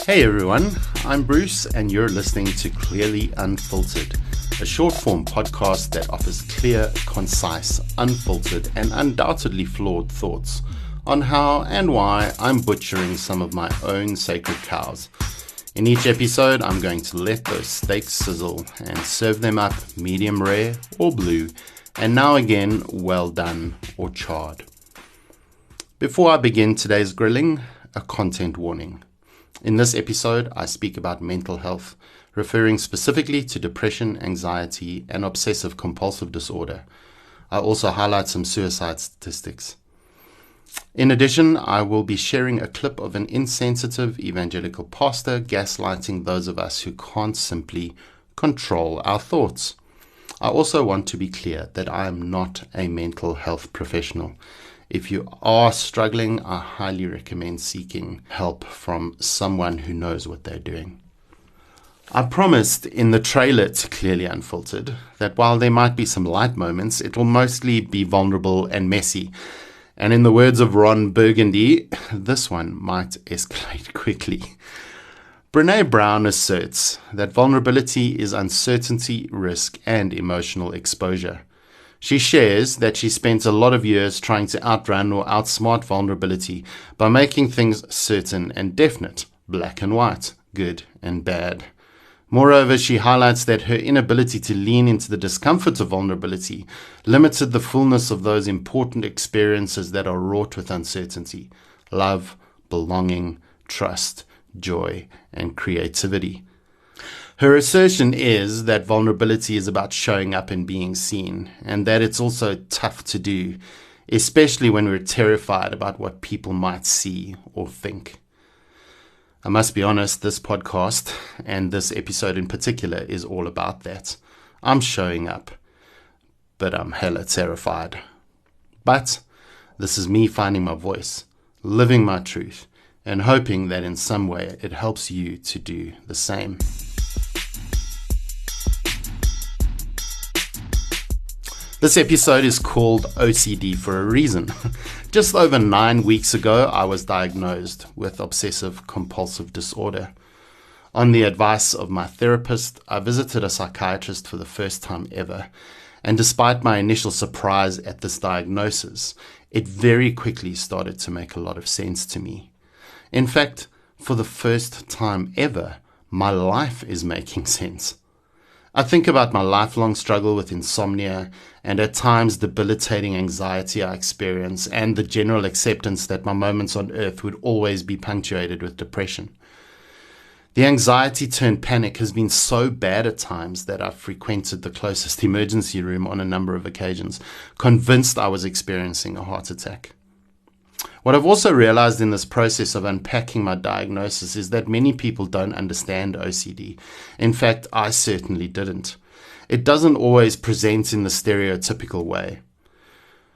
Hey everyone, I'm Bruce and you're listening to Clearly Unfiltered, a short-form podcast that offers clear, concise, unfiltered and undoubtedly flawed thoughts on how and why I'm butchering some of my own sacred cows. In each episode, I'm going to let those steaks sizzle and serve them up medium rare or blue, and now again well done or charred. Before I begin today's grilling, a content warning. In this episode, I speak about mental health, referring specifically to depression, anxiety, and obsessive-compulsive disorder. I also highlight some suicide statistics. In addition, I will be sharing a clip of an insensitive evangelical pastor gaslighting those of us who can't simply control our thoughts. I also want to be clear that I am not a mental health professional. If you are struggling, I highly recommend seeking help from someone who knows what they're doing. I promised in the trailer to Clearly Unfiltered that while there might be some light moments, it will mostly be vulnerable and messy. And in the words of Ron Burgundy, this one might escalate quickly. Brené Brown asserts that vulnerability is uncertainty, risk, and emotional exposure. She shares that she spent a lot of years trying to outrun or outsmart vulnerability by making things certain and definite, black and white, good and bad. Moreover, she highlights that her inability to lean into the discomfort of vulnerability limited the fullness of those important experiences that are wrought with uncertainty: love, belonging, trust, joy, and creativity. Her assertion is that vulnerability is about showing up and being seen, and that it's also tough to do, especially when we're terrified about what people might see or think. I must be honest, this podcast, and this episode in particular, is all about that. I'm showing up, but I'm hella terrified. But this is me finding my voice, living my truth, and hoping that in some way it helps you to do the same. This episode is called OCD for a reason. Just over 9 weeks ago, I was diagnosed with obsessive-compulsive disorder. On the advice of my therapist, I visited a psychiatrist for the first time ever, and despite my initial surprise at this diagnosis, it very quickly started to make a lot of sense to me. In fact, for the first time ever, my life is making sense. I think about my lifelong struggle with insomnia and at times debilitating anxiety I experience, and the general acceptance that my moments on earth would always be punctuated with depression. The anxiety turned panic has been so bad at times that I've frequented the closest emergency room on a number of occasions, convinced I was experiencing a heart attack. What I've also realized in this process of unpacking my diagnosis is that many people don't understand OCD. In fact, I certainly didn't. It doesn't always present in the stereotypical way.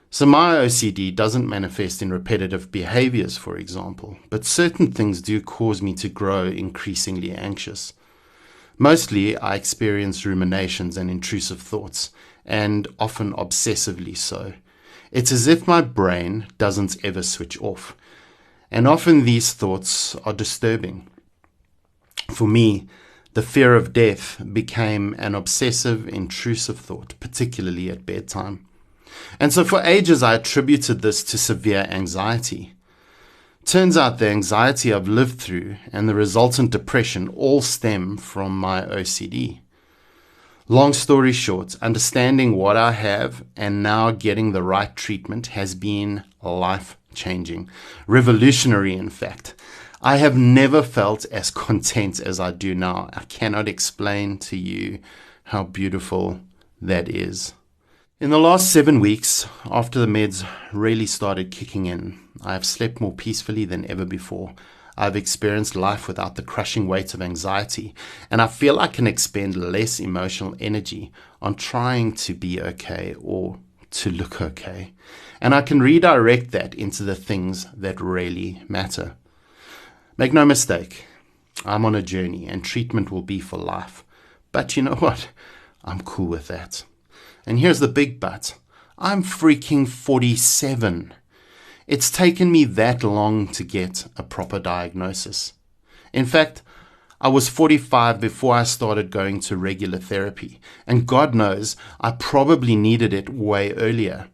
So my OCD doesn't manifest in repetitive behaviors, for example, but certain things do cause me to grow increasingly anxious. Mostly, I experience ruminations and intrusive thoughts, and often obsessively so. It's as if my brain doesn't ever switch off, and often these thoughts are disturbing. For me, the fear of death became an obsessive, intrusive thought, particularly at bedtime. And so for ages I attributed this to severe anxiety. Turns out the anxiety I've lived through and the resultant depression all stem from my OCD. Long story short, understanding what I have and now getting the right treatment has been life-changing, revolutionary in fact. I have never felt as content as I do now. I cannot explain to you how beautiful that is. In the last 7 weeks, after the meds really started kicking in, I have slept more peacefully than ever before. I've experienced life without the crushing weight of anxiety, and I feel I can expend less emotional energy on trying to be okay or to look okay. And I can redirect that into the things that really matter. Make no mistake, I'm on a journey and treatment will be for life. But you know what? I'm cool with that. And here's the big but. I'm freaking 47. It's taken me that long to get a proper diagnosis. In fact, I was 45 before I started going to regular therapy, and God knows I probably needed it way earlier.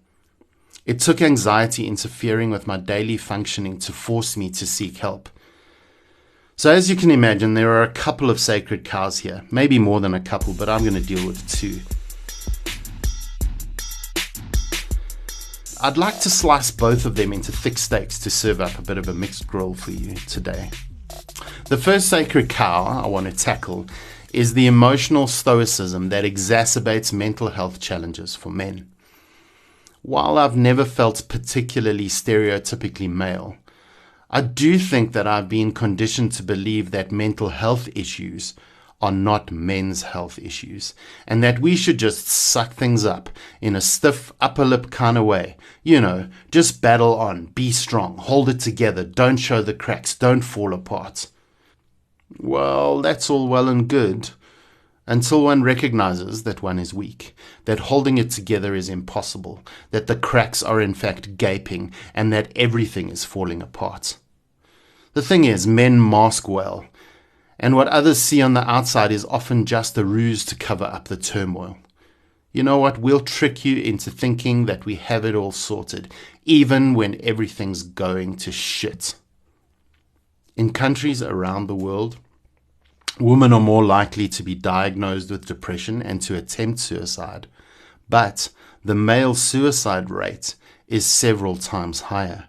It took anxiety interfering with my daily functioning to force me to seek help. So as you can imagine, there are a couple of sacred cows here, maybe more than a couple, but I'm going to deal with two. I'd like to slice both of them into thick steaks to serve up a bit of a mixed grill for you today. The first sacred cow I want to tackle is the emotional stoicism that exacerbates mental health challenges for men. While I've never felt particularly stereotypically male, I do think that I've been conditioned to believe that mental health issues are not men's health issues, and that we should just suck things up in a stiff upper lip kind of way. Just battle on, be strong, hold it together, don't show the cracks, don't fall apart. Well, that's all well and good, until one recognizes that one is weak, that holding it together is impossible, that the cracks are in fact gaping, and that everything is falling apart. The thing is, men mask well, and what others see on the outside is often just a ruse to cover up the turmoil. You know what? We'll trick you into thinking that we have it all sorted, even when everything's going to shit. In countries around the world, women are more likely to be diagnosed with depression and to attempt suicide, but the male suicide rate is several times higher.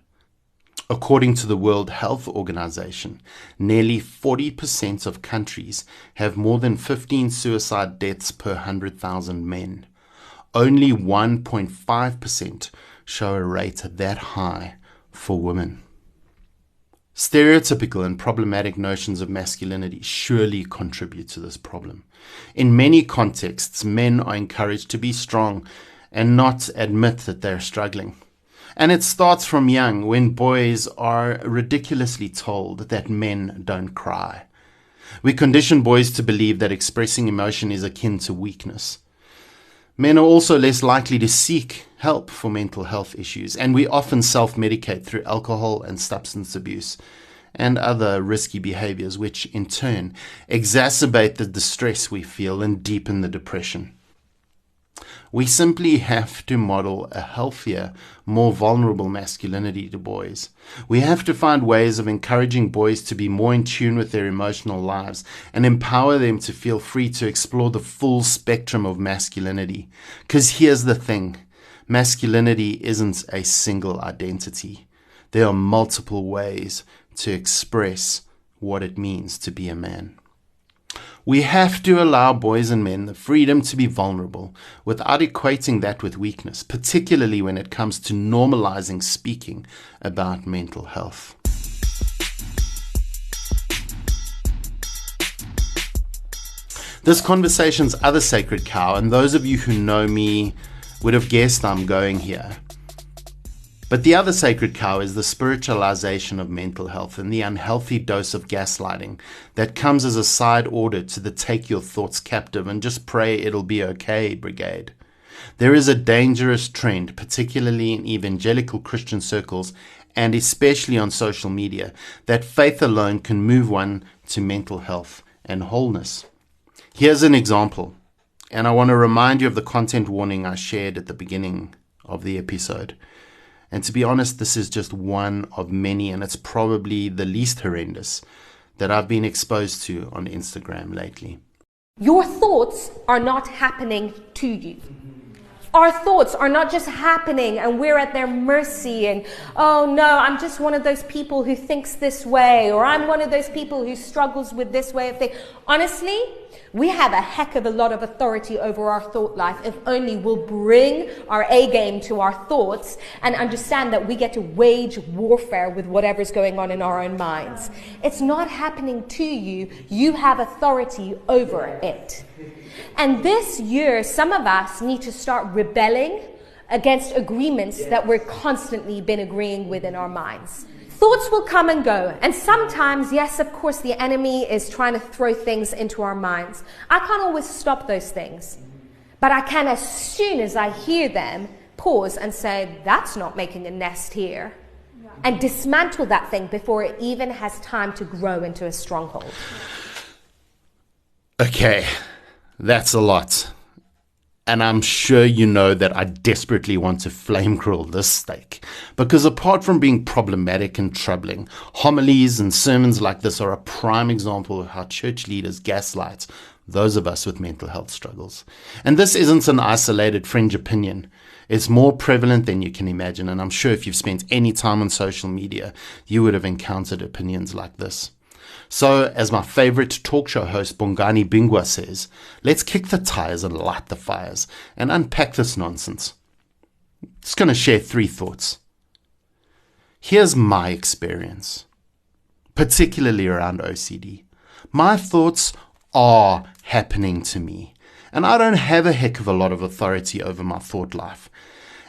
According to the World Health Organization, nearly 40% of countries have more than 15 suicide deaths per 100,000 men. Only 1.5% show a rate that high for women. Stereotypical and problematic notions of masculinity surely contribute to this problem. In many contexts, men are encouraged to be strong and not admit that they're struggling. And it starts from young, when boys are ridiculously told that men don't cry. We condition boys to believe that expressing emotion is akin to weakness. Men are also less likely to seek help for mental health issues, and we often self-medicate through alcohol and substance abuse and other risky behaviors, which in turn exacerbate the distress we feel and deepen the depression. We simply have to model a healthier, more vulnerable masculinity to boys. We have to find ways of encouraging boys to be more in tune with their emotional lives and empower them to feel free to explore the full spectrum of masculinity. Because here's the thing, masculinity isn't a single identity. There are multiple ways to express what it means to be a man. We have to allow boys and men the freedom to be vulnerable without equating that with weakness, particularly when it comes to normalizing speaking about mental health. This conversation's other sacred cow, and those of you who know me would have guessed I'm going here. But the other sacred cow is the spiritualization of mental health and the unhealthy dose of gaslighting that comes as a side order to the take your thoughts captive and just pray it'll be okay brigade. There is a dangerous trend, particularly in evangelical Christian circles and especially on social media, that faith alone can move one to mental health and wholeness. Here's an example, and I want to remind you of the content warning I shared at the beginning of the episode. And to be honest, this is just one of many, and it's probably the least horrendous that I've been exposed to on Instagram lately. Your thoughts are not happening to you. Our thoughts are not just happening and we're at their mercy and, oh no, I'm just one of those people who thinks this way, or I'm one of those people who struggles with this way of thinking. Honestly, we have a heck of a lot of authority over our thought life if only we'll bring our A game to our thoughts and understand that we get to wage warfare with whatever's going on in our own minds. It's not happening to you. You have authority over it. And this year, some of us need to start rebelling against agreements that we're constantly been agreeing with in our minds. Thoughts will come and go. And sometimes, yes, of course, the enemy is trying to throw things into our minds. I can't always stop those things. But I can, as soon as I hear them, pause and say, that's not making a nest here. and dismantle that thing before it even has time to grow into a stronghold. Okay, that's a lot. And I'm sure you know that I desperately want to flame grill this steak. Because apart from being problematic and troubling, homilies and sermons like this are a prime example of how church leaders gaslight those of us with mental health struggles. And this isn't an isolated fringe opinion. It's more prevalent than you can imagine. And I'm sure if you've spent any time on social media, you would have encountered opinions like this. So, as my favorite talk show host Bongani Bingwa says, let's kick the tires and light the fires and unpack this nonsense. Just going to share 3 thoughts. Here's my experience, particularly around OCD. My thoughts are happening to me, and I don't have a heck of a lot of authority over my thought life.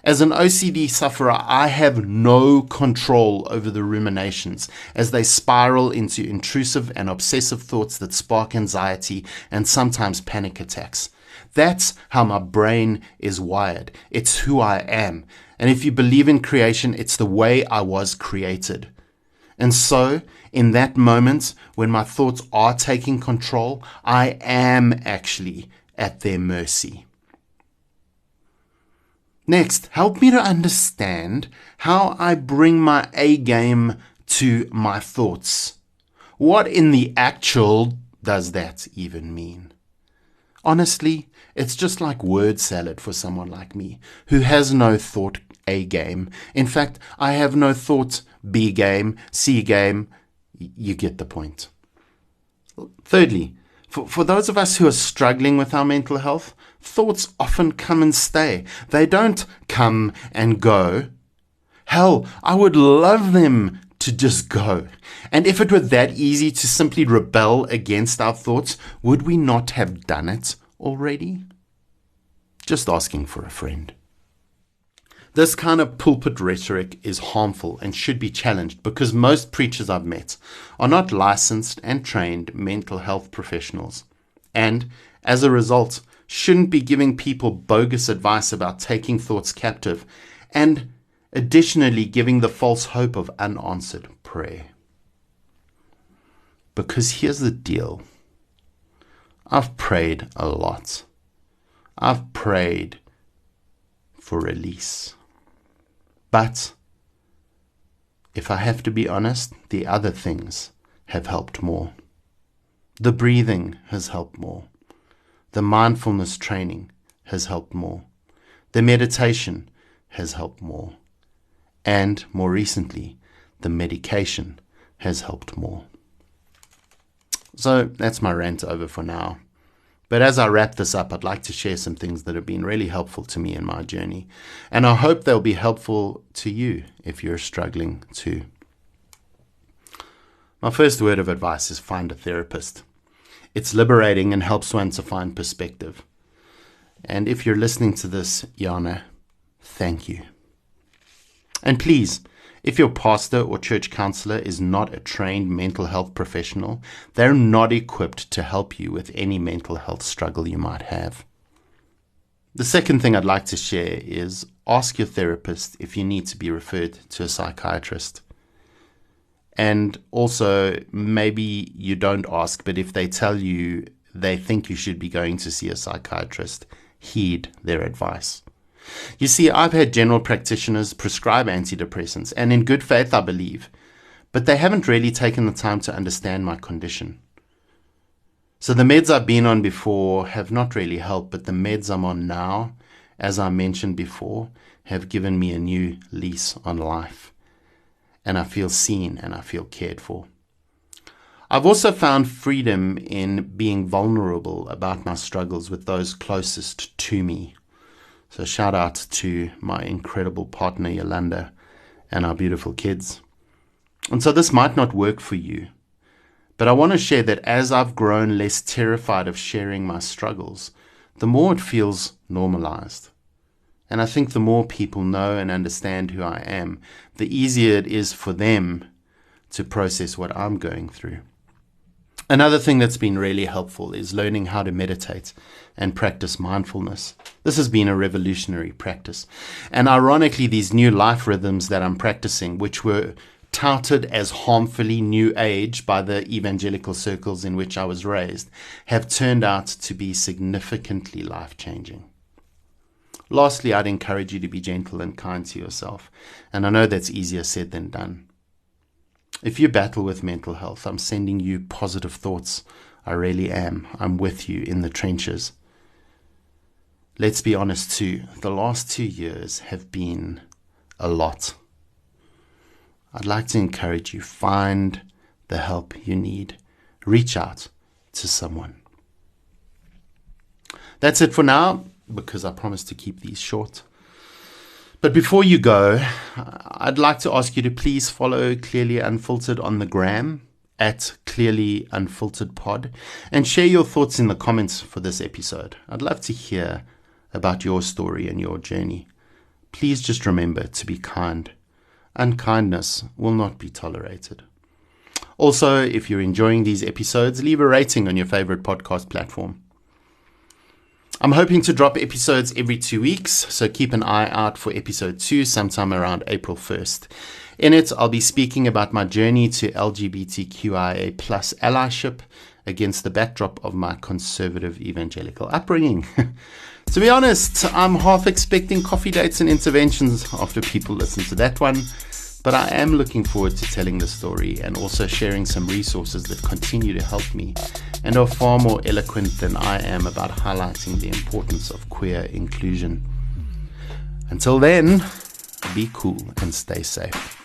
As an OCD sufferer, I have no control over the ruminations as they spiral into intrusive and obsessive thoughts that spark anxiety and sometimes panic attacks. That's how my brain is wired. It's who I am. And if you believe in creation, it's the way I was created. And so, in that moment, when my thoughts are taking control, I am actually at their mercy. Next, help me to understand how I bring my A game to my thoughts. What in the actual does that even mean? Honestly, it's just like word salad for someone like me, who has no thought A game. In fact, I have no thought B game, C game. You get the point. Thirdly, for those of us who are struggling with our mental health, thoughts often come and stay. They don't come and go. Hell, I would love them to just go. And if it were that easy to simply rebel against our thoughts, would we not have done it already? Just asking for a friend. This kind of pulpit rhetoric is harmful and should be challenged because most preachers I've met are not licensed and trained mental health professionals, and as a result, shouldn't be giving people bogus advice about taking thoughts captive and additionally giving the false hope of unanswered prayer. Because here's the deal. I've prayed a lot. I've prayed for release. But if I have to be honest, the other things have helped more. The breathing has helped more. The mindfulness training has helped more. The meditation has helped more. And more recently, the medication has helped more. So that's my rant over for now. But as I wrap this up, I'd like to share some things that have been really helpful to me in my journey. And I hope they'll be helpful to you if you're struggling too. My first word of advice is find a therapist. It's liberating and helps one to find perspective. And if you're listening to this, Yana, thank you. And please, if your pastor or church counselor is not a trained mental health professional, they're not equipped to help you with any mental health struggle you might have. The second thing I'd like to share is ask your therapist if you need to be referred to a psychiatrist. And also, maybe you don't ask, but if they tell you they think you should be going to see a psychiatrist, heed their advice. You see, I've had general practitioners prescribe antidepressants, and in good faith, I believe, but they haven't really taken the time to understand my condition. So the meds I've been on before have not really helped, but the meds I'm on now, as I mentioned before, have given me a new lease on life. And I feel seen and I feel cared for. I've also found freedom in being vulnerable about my struggles with those closest to me. So shout out to my incredible partner, Yolanda, and our beautiful kids. And so this might not work for you, but I want to share that as I've grown less terrified of sharing my struggles, the more it feels normalized. And I think the more people know and understand who I am, the easier it is for them to process what I'm going through. Another thing that's been really helpful is learning how to meditate and practice mindfulness. This has been a revolutionary practice. And ironically, these new life rhythms that I'm practicing, which were touted as harmfully new age by the evangelical circles in which I was raised, have turned out to be significantly life-changing. Lastly, I'd encourage you to be gentle and kind to yourself. And I know that's easier said than done. If you battle with mental health, I'm sending you positive thoughts. I really am. I'm with you in the trenches. Let's be honest too, the last 2 years have been a lot. I'd like to encourage you, find the help you need. Reach out to someone. That's it for now, because I promised to keep these short. But before you go, I'd like to ask you to please follow Clearly Unfiltered on the gram at Clearly Unfiltered Pod, and share your thoughts in the comments for this episode. I'd love to hear about your story and your journey. Please just remember to be kind. Unkindness will not be tolerated. Also, if you're enjoying these episodes, leave a rating on your favorite podcast platform. I'm hoping to drop episodes every 2 weeks, so keep an eye out for episode 2 sometime around April 1st. In it, I'll be speaking about my journey to LGBTQIA+ allyship against the backdrop of my conservative evangelical upbringing. To be honest, I'm half expecting coffee dates and interventions after people listen to that one, but I am looking forward to telling the story and also sharing some resources that continue to help me and are far more eloquent than I am about highlighting the importance of queer inclusion. Until then, be cool and stay safe.